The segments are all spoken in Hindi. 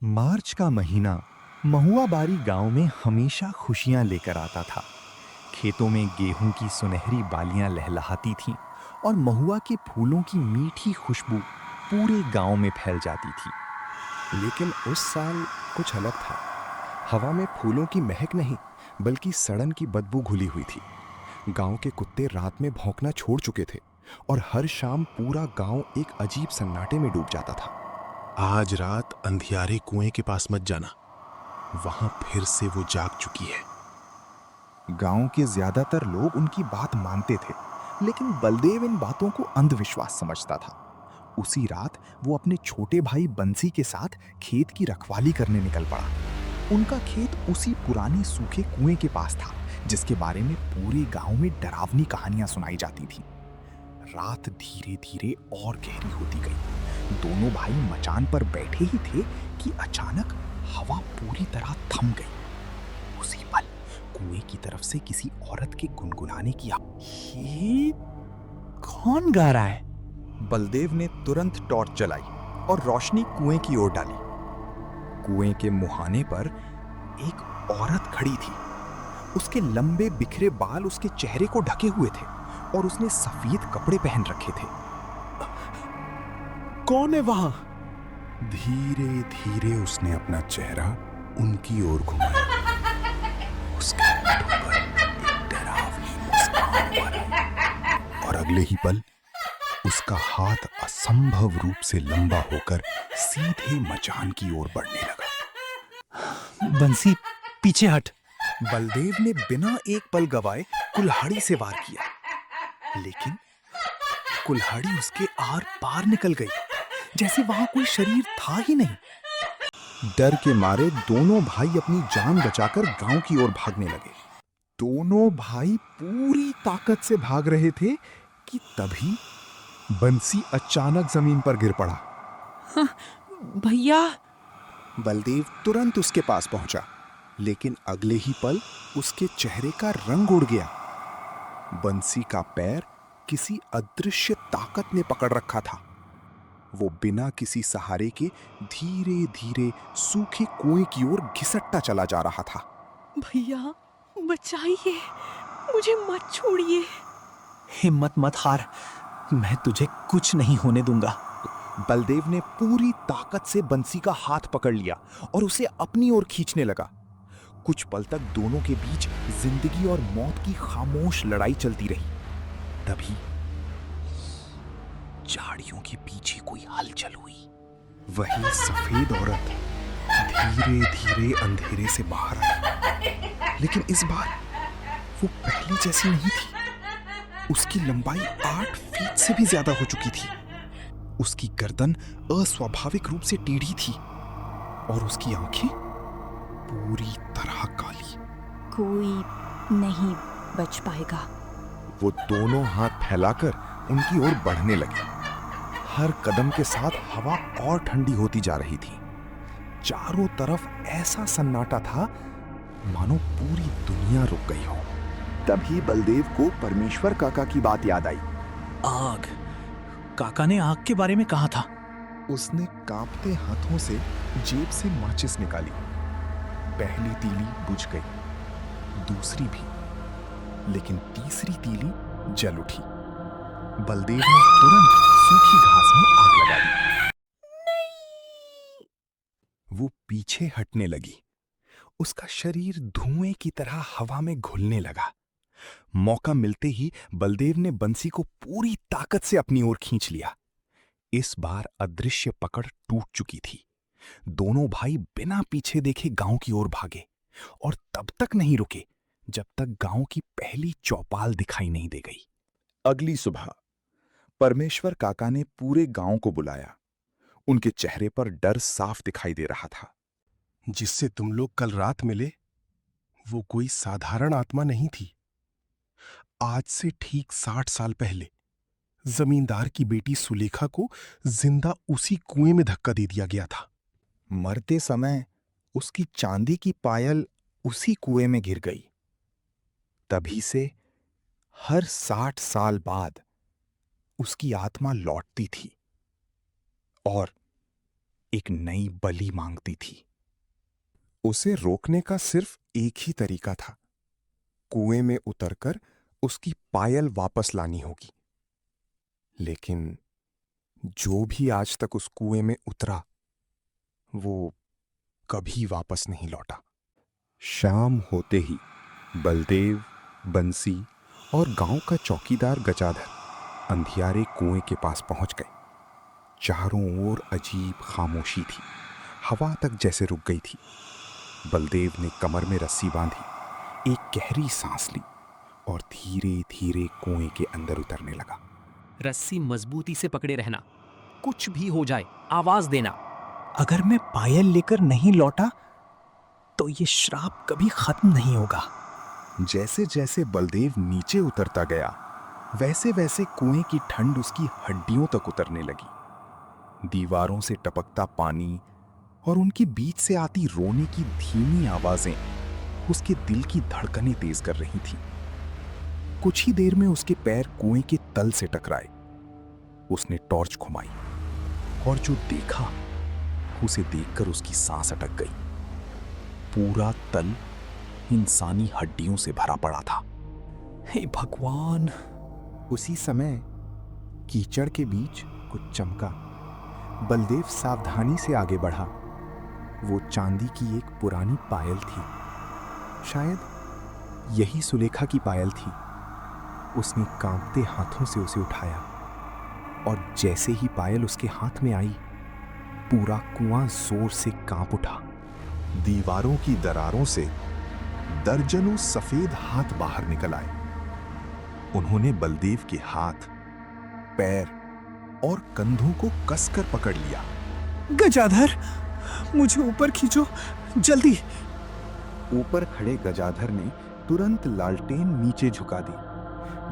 मार्च का महीना महुआबारी गांव में हमेशा खुशियां लेकर आता था। खेतों में गेहूं की सुनहरी बालियां लहलहाती थीं और महुआ के फूलों की मीठी खुशबू पूरे गांव में फैल जाती थी। लेकिन उस साल कुछ अलग था। हवा में फूलों की महक नहीं, बल्कि सड़न की बदबू घुली हुई थी। गांव के कुत्ते रात में भौंकना छोड़ चुके थे और हर शाम पूरा गांव एक अजीब सन्नाटे में डूब जाता था। आज रात अंधियारे कुएं के पास मत जाना, वहां फिर से वो जाग चुकी है। गांव के ज्यादातर लोग उनकी बात मानते थे, लेकिन बलदेव इन बातों को अंधविश्वास समझता था। उसी रात वो अपने छोटे भाई बंसी के साथ खेत की रखवाली करने निकल पड़ा। उनका खेत उसी पुराने सूखे कुएं के पास था, जिसके बारे में पूरे गांव में डरावनी कहानियां सुनाई जाती थीं। रात धीरे धीरे और गहरी होती गई। दोनों भाई मचान पर बैठे ही थे कि अचानक हवा पूरी तरह थम गई। उसी पल कुएं की तरफ से किसी औरत के गुनगुनाने की ये कौन गा रहा है? बलदेव ने तुरंत टॉर्च जलाई और रोशनी कुएं की ओर डाली। कुएं के मुहाने पर एक औरत खड़ी थी। उसके लंबे बिखरे बाल उसके चेहरे को ढके हुए थे और उसने सफेद कपड़े पहन रखे थे। कौन है वहां? धीरे धीरे उसने अपना चेहरा उनकी ओर घुमाया। उसके होठों पर एक डरावनी मुस्कान उभरी और अगले ही पल उसका हाथ असंभव रूप से लंबा होकर सीधे मचान की ओर बढ़ने लगा। बंसी, पीछे हट। बलदेव ने बिना एक पल गवाए कुल्हाड़ी से वार किया, लेकिन कुल्हाड़ी उसके आर पार निकल गई, जैसे वहां कोई शरीर था ही नहीं। डर के मारे दोनों भाई अपनी जान बचाकर गांव की ओर भागने लगे। दोनों भाई पूरी ताकत से भाग रहे थे कि तभी बंसी अचानक जमीन पर गिर पड़ा। भैया! बलदेव तुरंत उसके पास पहुंचा, लेकिन अगले ही पल उसके चेहरे का रंग उड़ गया। बंसी का पैर किसी अदृश्य ताकत ने पकड़ रखा था। वो बिना किसी सहारे के धीरे धीरे सूखे कुएं की ओर घिसटता चला जा रहा था। भैया, बचाइए, मुझे मत छोड़िए। हिम्मत मत हार, मैं तुझे कुछ नहीं होने दूंगा। बलदेव ने पूरी ताकत से बंसी का हाथ पकड़ लिया और उसे अपनी ओर खींचने लगा। कुछ पल तक दोनों के बीच जिंदगी और मौत की खामोश लड़ाई चलती रही। तभी झाड़ियों के पीछे कोई हलचल हुई। वही सफेद औरत धीरे धीरे अंधेरे से बाहर आई, लेकिन इस बार वो पहले जैसी नहीं थी। उसकी लंबाई 8 फीट से भी ज्यादा हो चुकी थी। उसकी गर्दन अस्वाभाविक रूप से टेढ़ी थी और उसकी आंखें पूरी तरह काली। कोई नहीं बच पाएगा। वो दोनों हाथ फैलाकर उनकी ओर बढ़ने लगी। हर कदम के साथ हवा और ठंडी होती जा रही थी। चारों तरफ ऐसा सन्नाटा था मानो पूरी दुनिया रुक गई हो। तभी बलदेव को परमेश्वर काका की बात याद आई। आग! काका ने आग के बारे में कहा था। उसने कांपते हाथों से जेब से माचिस निकाली। पहली तीली बुझ गई, दूसरी भी, लेकिन तीसरी तीली जल उठी। बलदेव ने तुरंत सूखी घास में आग लगा दी। वो पीछे हटने लगी। उसका शरीर धुएं की तरह हवा में घुलने लगा। मौका मिलते ही बलदेव ने बंसी को पूरी ताकत से अपनी ओर खींच लिया। इस बार अदृश्य पकड़ टूट चुकी थी। दोनों भाई बिना पीछे देखे गांव की ओर भागे और तब तक नहीं रुके जब तक गांव की पहली चौपाल दिखाई नहीं दे गई। अगली सुबह परमेश्वर काका ने पूरे गांव को बुलाया। उनके चेहरे पर डर साफ दिखाई दे रहा था। जिससे तुम लोग कल रात मिले, वो कोई साधारण आत्मा नहीं थी। आज से ठीक 60 साल पहले जमींदार की बेटी सुलेखा को जिंदा उसी कुएं में धक्का दे दिया गया था। मरते समय उसकी चांदी की पायल उसी कुएं में गिर गई। तभी से हर 60 साल बाद उसकी आत्मा लौटती थी और एक नई बलि मांगती थी। उसे रोकने का सिर्फ एक ही तरीका था, कुएं में उतरकर उसकी पायल वापस लानी होगी। लेकिन जो भी आज तक उस कुएं में उतरा, वो कभी वापस नहीं लौटा। शाम होते ही बलदेव, बंसी और गांव का चौकीदार गजाधर अंधियारे कुएं के पास पहुंच गए। चारों ओर अजीब खामोशी थी, हवा तक जैसे रुक गई थी। बलदेव ने कमर में रस्सी बांधी, एक गहरी सांस ली और धीरे धीरे कुएं के अंदर उतरने लगा। रस्सी मजबूती से पकड़े रहना, कुछ भी हो जाए आवाज देना। अगर मैं पायल लेकर नहीं लौटा तो ये श्राप कभी खत्म नहीं होगा। जैसे जैसे बलदेव नीचे उतरता गया, वैसे वैसे कुएं की ठंड उसकी हड्डियों तक उतरने लगी। दीवारों से टपकता पानी और उनके बीच से आती रोने की धीमी आवाजें उसके दिल की धड़कनें तेज कर रही थीं। कुछ ही देर में उसके पैर कुएं के तल से टकराए। उसने टॉर्च घुमाई और जो देखा, उसे देखकर उसकी सांस अटक गई। पूरा तल इंसानी हड्डियों से भरा पड़ा था। हे भगवान! उसी समय कीचड़ के बीच कुछ चमका। बलदेव सावधानी से आगे बढ़ा। वो चांदी की एक पुरानी पायल थी। शायद यही सुलेखा की पायल थी। उसने कांपते हाथों से उसे उठाया और जैसे ही पायल उसके हाथ में आई, पूरा कुआं जोर से कांप उठा। दीवारों की दरारों से दर्जनों सफेद हाथ बाहर निकल आए। उन्होंने बलदेव के हाथ, पैर और कंधों को कसकर पकड़ लिया। गजाधर, मुझे ऊपर खींचो, जल्दी! ऊपर खड़े गजाधर ने तुरंत लालटेन नीचे झुका दी।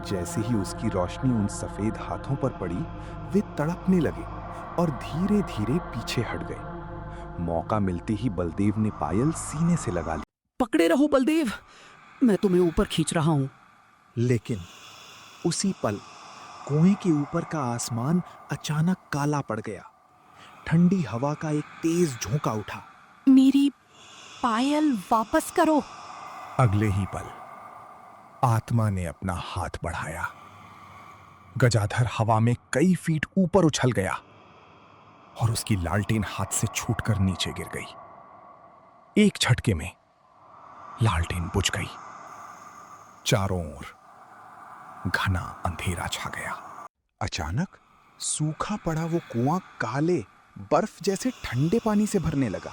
जैसे ही उसकी रोशनी उन सफेद हाथों पर पड़ी, वे तड़पने लगे और धीरे धीरे पीछे हट गए। मौका मिलते ही बलदेव ने पायल सीने से लगा ली। पकड़े रहो बलदेव, मैं तुम्हें ऊपर खींच रहा हूं। लेकिन उसी पल कुएं के ऊपर का आसमान अचानक काला पड़ गया। ठंडी हवा का एक तेज झोंका उठा। मेरी पायल वापस करो। अगले ही पल आत्मा ने अपना हाथ बढ़ाया। गजाधर हवा में कई फीट ऊपर उछल गया और उसकी लालटेन हाथ से छूटकर नीचे गिर गई। एक झटके में लालटेन बुझ गई। चारों ओर घना अंधेरा छा गया। अचानक सूखा पड़ा वो कुआं काले बर्फ जैसे ठंडे पानी से भरने लगा।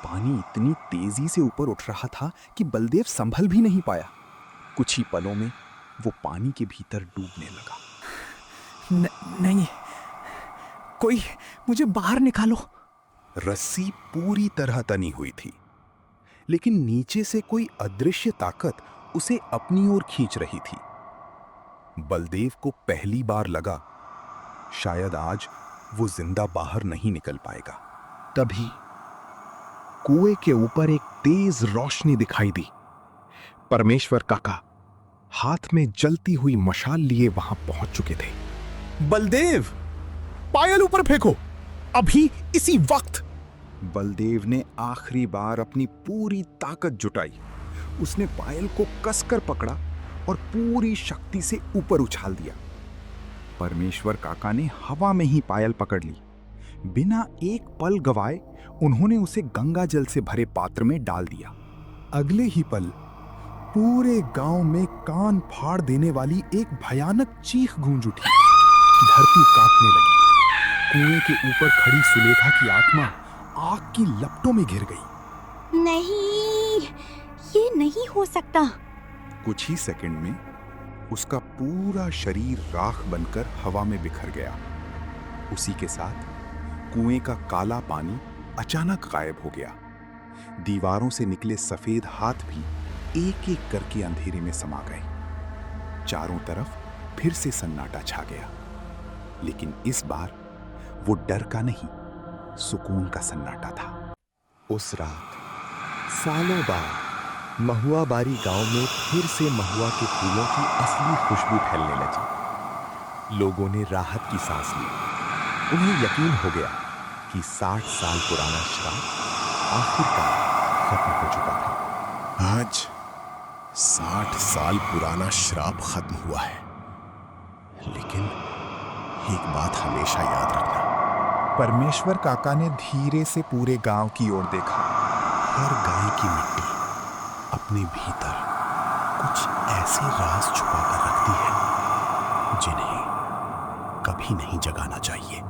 पानी इतनी तेजी से ऊपर उठ रहा था कि बलदेव संभल भी नहीं पाया। कुछ ही पलों में वो पानी के भीतर डूबने लगा। नहीं, कोई मुझे बाहर निकालो। रस्सी पूरी तरह तनी हुई थी, लेकिन नीचे से कोई अदृश्य ताकत उसे अपनी ओर खींच रही थी। बलदेव को पहली बार लगा, शायद आज वो जिंदा बाहर नहीं निकल पाएगा। तभी कुएं के ऊपर एक तेज रोशनी दिखाई दी। परमेश्वर काका हाथ में जलती हुई मशाल लिए वहां पहुंच चुके थे। बलदेव, पायल ऊपर फेंको, अभी इसी वक्त! बलदेव ने आखिरी बार अपनी पूरी ताकत जुटाई। उसने पायल को कसकर पकड़ा और पूरी शक्ति से ऊपर उछाल दिया। परमेश्वर काका ने हवा में ही पायल पकड़ ली। बिना एक पल गवाए उन्होंने उसे गंगा जल से भरे पात्र में डाल दिया। अगले ही पल पूरे गांव में कान फाड़ देने वाली एक भयानक चीख गूंज उठी। धरती कांपने लगी। कुएं के ऊपर खड़ी सुलेखा की आत्मा आग की लपटों में घिर गई। नहीं, ये नहीं हो सकता। कुछ ही सेकंड में उसका पूरा शरीर राख बनकर हवा में बिखर गया। उसी के साथ कुएं का काला पानी अचानक गायब हो गया। दीवारों से निकले सफेद हाथ भी एक एक करके अंधेरे में समा गए। चारों तरफ फिर से सन्नाटा छा गया, लेकिन इस बार वो डर का नहीं, सुकून का सन्नाटा था। उस रात सालों बाद महुआ बारी गांव में फिर से महुआ के फूलों की असली खुशबू फैलने लगी। लोगों ने राहत की सांस ली। उन्हें यकीन हो गया कि 60 साल पुराना श्राप आखिरकार खत्म हो चुका था। आज 60 साल पुराना श्राप खत्म हुआ है, लेकिन एक बात हमेशा याद रखना। परमेश्वर काका ने धीरे से पूरे गांव की ओर देखा। हर गाय की मिट्टी अपने भीतर कुछ ऐसे राज छुपा कर रखती है जिन्हें कभी नहीं जगाना चाहिए।